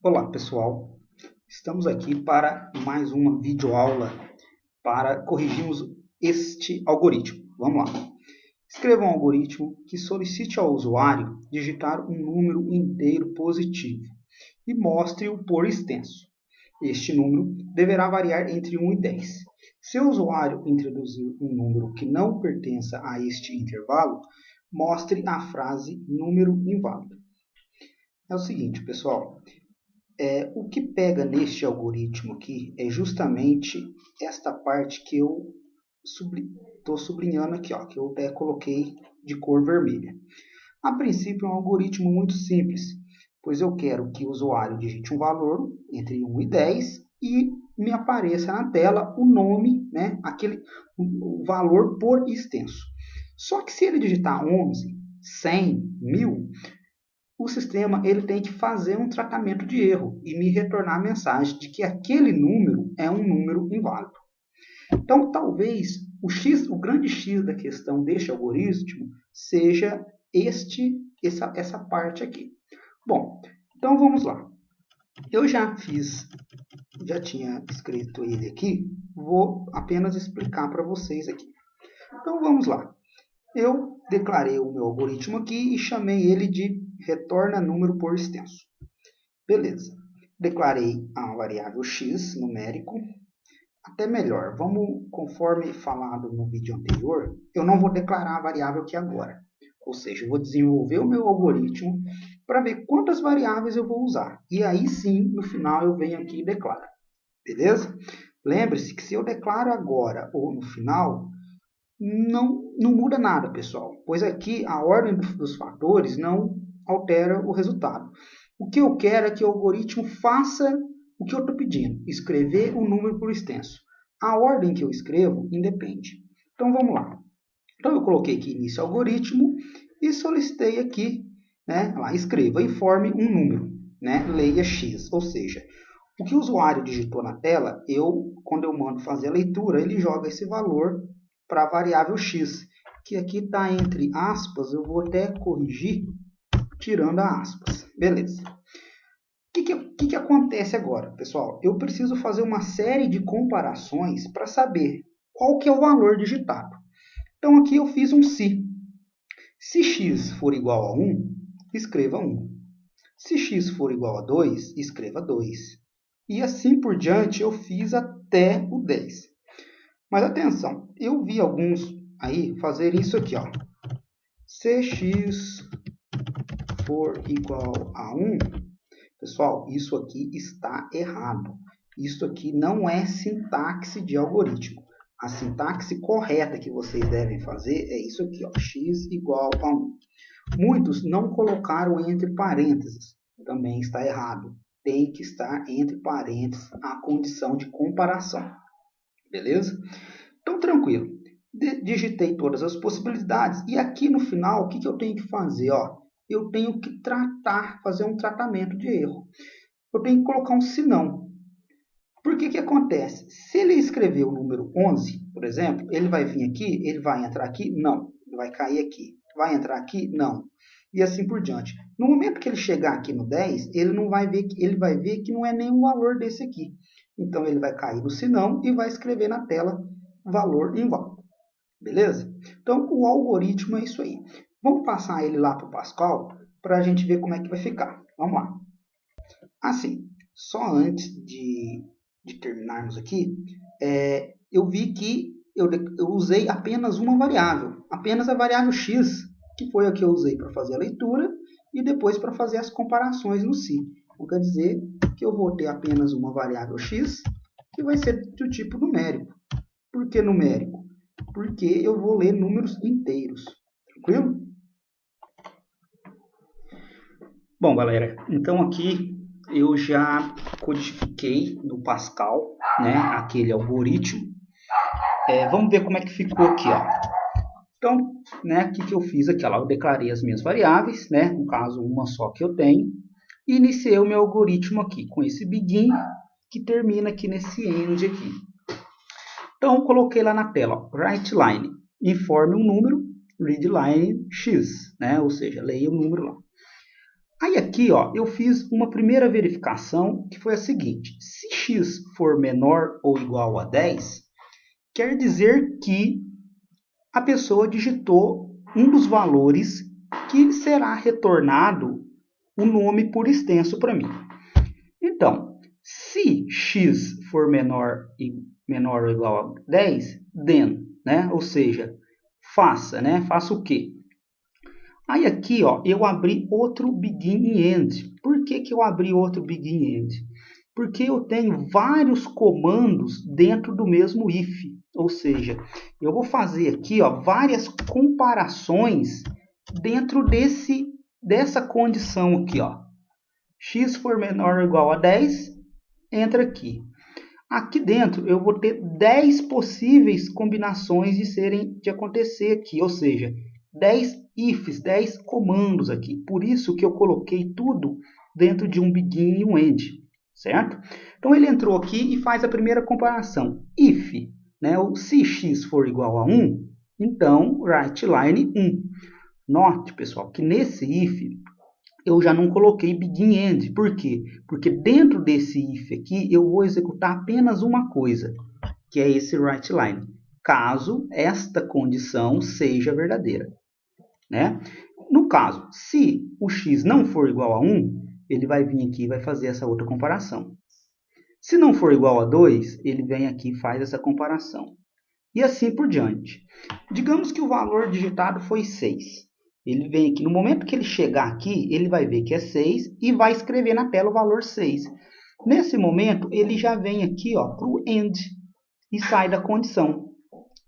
Olá pessoal, estamos aqui para mais uma videoaula para corrigirmos este algoritmo. Vamos lá. Escreva um algoritmo que solicite ao usuário digitar um número inteiro positivo e mostre-o por extenso. Este número deverá variar entre 1 e 10. Se o usuário introduzir um número que não pertença a este intervalo, mostre a frase número inválido. É o seguinte, pessoal. O que pega neste algoritmo aqui é justamente esta parte que eu estou sublinhando aqui, ó, que eu até coloquei de cor vermelha. A princípio é um algoritmo muito simples, pois eu quero que o usuário digite um valor entre 1 e 10 e me apareça na tela o nome, né, o valor por extenso. Só que se ele digitar 11, 100, 1000, o sistema ele tem que fazer um tratamento de erro e me retornar a mensagem de que aquele número é um número inválido. Então, talvez o grande X da questão deste algoritmo seja essa parte aqui. Bom, então vamos lá. Eu já tinha escrito ele aqui, vou apenas explicar para vocês aqui. Então vamos lá. Eu declarei o meu algoritmo aqui e chamei ele de retorna número por extenso. Beleza. Declarei a variável x numérico. Até melhor, conforme falado no vídeo anterior, eu não vou declarar a variável aqui agora. Ou seja, eu vou desenvolver o meu algoritmo para ver quantas variáveis eu vou usar. E aí sim, no final, eu venho aqui e declaro. Beleza? Lembre-se que se eu declaro agora ou no final, não muda nada, pessoal, pois aqui a ordem dos fatores não altera o resultado. O que eu quero é que o algoritmo faça o que eu estou pedindo, escrever um número por extenso. A ordem que eu escrevo independe. Então vamos lá. Então eu coloquei aqui início algoritmo e solicitei aqui, né, lá, escreva, informe um número, né, leia x, ou seja, o que o usuário digitou na tela, quando eu mando fazer a leitura, ele joga esse valor para a variável x, que aqui está entre aspas, eu vou até corrigir tirando a aspas. Beleza. O que acontece agora, pessoal? Eu preciso fazer uma série de comparações para saber qual que é o valor digitado. Então aqui eu fiz um se. Se x for igual a 1, escreva 1. Se x for igual a 2, escreva 2. E assim por diante eu fiz até o 10. Mas atenção, eu vi alguns aí fazer isso aqui, ó. Se x for igual a 1, pessoal, isso aqui está errado. Isso aqui não é sintaxe de algoritmo. A sintaxe correta que vocês devem fazer é isso aqui, ó, x igual a 1. Muitos não colocaram entre parênteses. Também está errado. Tem que estar entre parênteses a condição de comparação. Beleza? Então, tranquilo. Digitei todas as possibilidades. E aqui no final, o que eu tenho que fazer? Ó, eu tenho que fazer um tratamento de erro. Eu tenho que colocar um senão. Por que acontece? Se ele escrever o número 11, por exemplo, ele vai vir aqui, ele vai entrar aqui? Não. Ele vai cair aqui. Vai entrar aqui? Não. E assim por diante. No momento que ele chegar aqui no 10, ele vai ver que não é nenhum valor desse aqui. Então, ele vai cair no senão e vai escrever na tela valor inválido. Beleza? Então, o algoritmo é isso aí. Vamos passar ele lá para o Pascal para a gente ver como é que vai ficar. Vamos lá. Assim, só antes de terminarmos aqui, eu vi que eu usei apenas uma variável, apenas a variável x, que foi a que eu usei para fazer a leitura e depois para fazer as comparações no si. Então, quer dizer que eu vou ter apenas uma variável x, que vai ser do tipo numérico. Por que numérico? Porque eu vou ler números inteiros. Tranquilo? Bom, galera, então aqui eu já codifiquei no Pascal, né, aquele algoritmo. Vamos ver como é que ficou aqui, ó. Então, né, o que eu fiz aqui? Ó, eu declarei as minhas variáveis, né, no caso uma só que eu tenho, e iniciei o meu algoritmo aqui com esse begin que termina aqui nesse end aqui. Então, eu coloquei lá na tela, ó, writeLine, informe um número, readLine x, né, ou seja, leia o número lá. Aí aqui, ó, eu fiz uma primeira verificação que foi a seguinte: se x for menor ou igual a 10, quer dizer que a pessoa digitou um dos valores que será retornado o nome por extenso para mim. Então, se x for menor ou igual a 10, then, né? Ou seja, faça, né? Faça o quê? Aí aqui, ó, eu abri outro begin e end. Por que eu abri outro begin e end? Porque eu tenho vários comandos dentro do mesmo if. Ou seja, eu vou fazer aqui, ó, várias comparações dentro dessa condição aqui, ó. X for menor ou igual a 10, entra aqui. Aqui dentro eu vou ter 10 possíveis combinações de acontecer aqui, ou seja, 10 ifs, 10 comandos aqui. Por isso que eu coloquei tudo dentro de um begin e um end, certo? Então ele entrou aqui e faz a primeira comparação. If, né, se x for igual a 1, então writeLine 1. Note, pessoal, que nesse if eu já não coloquei begin end. Por quê? Porque dentro desse if aqui eu vou executar apenas uma coisa, que é esse writeLine, caso esta condição seja verdadeira, né? No caso, se o x não for igual a 1, ele vai vir aqui e vai fazer essa outra comparação. Se não for igual a 2, ele vem aqui e faz essa comparação. E assim por diante. Digamos que o valor digitado foi 6. Ele vem aqui, no momento que ele chegar aqui, ele vai ver que é 6 e vai escrever na tela o valor 6. Nesse momento, ele já vem aqui para o end e sai da condição.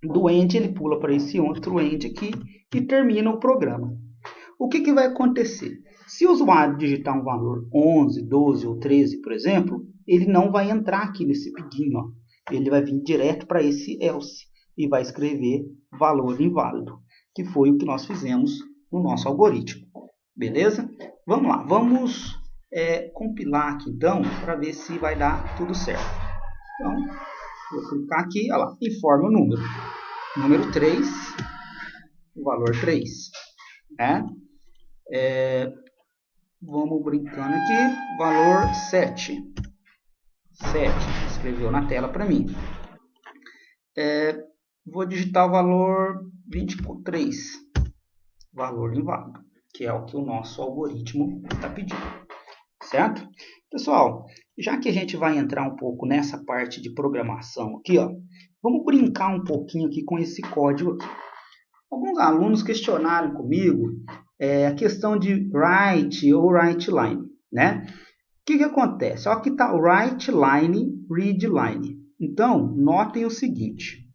Do end, ele pula para esse outro end aqui e termina o programa. O que vai acontecer? Se o usuário digitar um valor 11, 12 ou 13, por exemplo, ele não vai entrar aqui nesse begin, ó. Ele vai vir direto para esse else e vai escrever valor inválido, que foi o que nós fizemos no nosso algoritmo. Beleza? Vamos lá, vamos compilar aqui então, para ver se vai dar tudo certo. Então, vou clicar aqui, olha lá, informa o número. Número 3, o valor 3. Né? Vamos brincando aqui, valor 7. 7, escreveu na tela para mim. Vou digitar o valor 23, valor inválido, que é o que o nosso algoritmo está pedindo, certo? Pessoal, já que a gente vai entrar um pouco nessa parte de programação aqui, ó, vamos brincar um pouquinho aqui com esse código aqui. Alguns alunos questionaram comigo a questão de write ou writeLine, né? O que acontece? Ó, aqui está o writeLine, readLine. Então, notem o seguinte,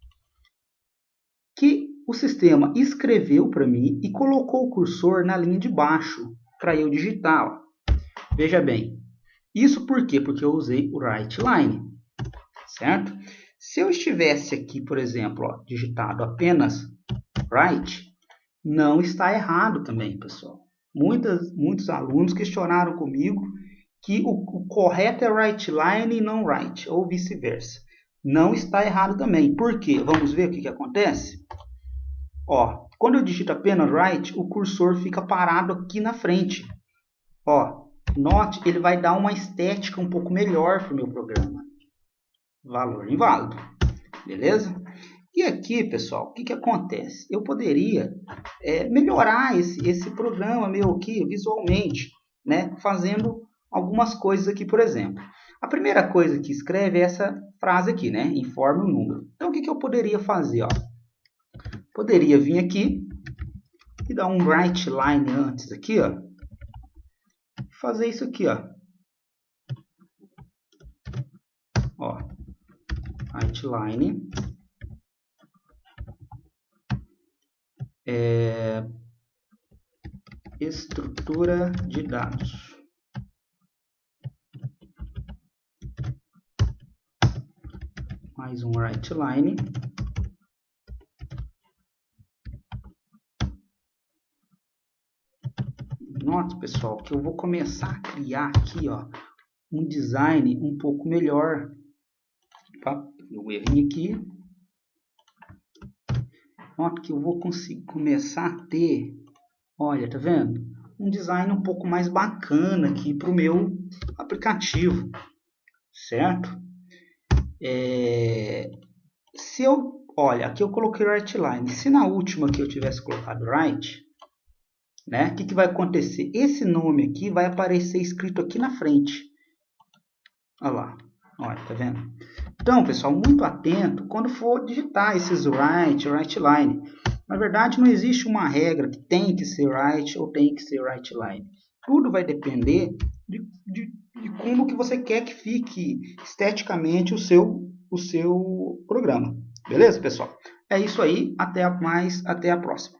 que o sistema escreveu para mim e colocou o cursor na linha de baixo para eu digitar. Ó. Veja bem, isso por quê? Porque eu usei o writeLine, certo? Se eu estivesse aqui, por exemplo, ó, digitado apenas write, não está errado também, pessoal. Muitos alunos questionaram comigo que o correto é writeLine e não write, ou vice-versa. Não está errado também. Por quê? Vamos ver o que acontece? Ó, quando eu digito apenas write, o cursor fica parado aqui na frente. Ó, note, ele vai dar uma estética um pouco melhor para o meu programa. Valor inválido. Beleza? E aqui, pessoal, o que acontece? Eu poderia melhorar esse programa meu aqui visualmente, né? Fazendo algumas coisas aqui, por exemplo. A primeira coisa que escreve é essa frase aqui, né? Informe o número. Então, o que eu poderia fazer? Ó? Poderia vir aqui e dar um writeLine antes aqui, ó. Fazer isso aqui, ó. Ó, writeLine. Estrutura de dados. Mais um writeLine. Note, pessoal, que eu vou começar a criar aqui, ó, um design um pouco melhor. Tá? Eu errei aqui. Note que eu vou conseguir começar a ter, olha, tá vendo? um design um pouco mais bacana aqui para o meu aplicativo, certo? Se eu, olha, aqui eu coloquei right line. Se na última aqui eu tivesse colocado right, né? O que vai acontecer? Esse nome aqui vai aparecer escrito aqui na frente. Olha lá, olha, tá vendo? Então, pessoal, muito atento quando for digitar esses right line. Na verdade, não existe uma regra que tem que ser right ou tem que ser right line. Tudo vai depender de como que você quer que fique esteticamente o seu programa. Beleza, pessoal? É isso aí. Até mais. Até a próxima.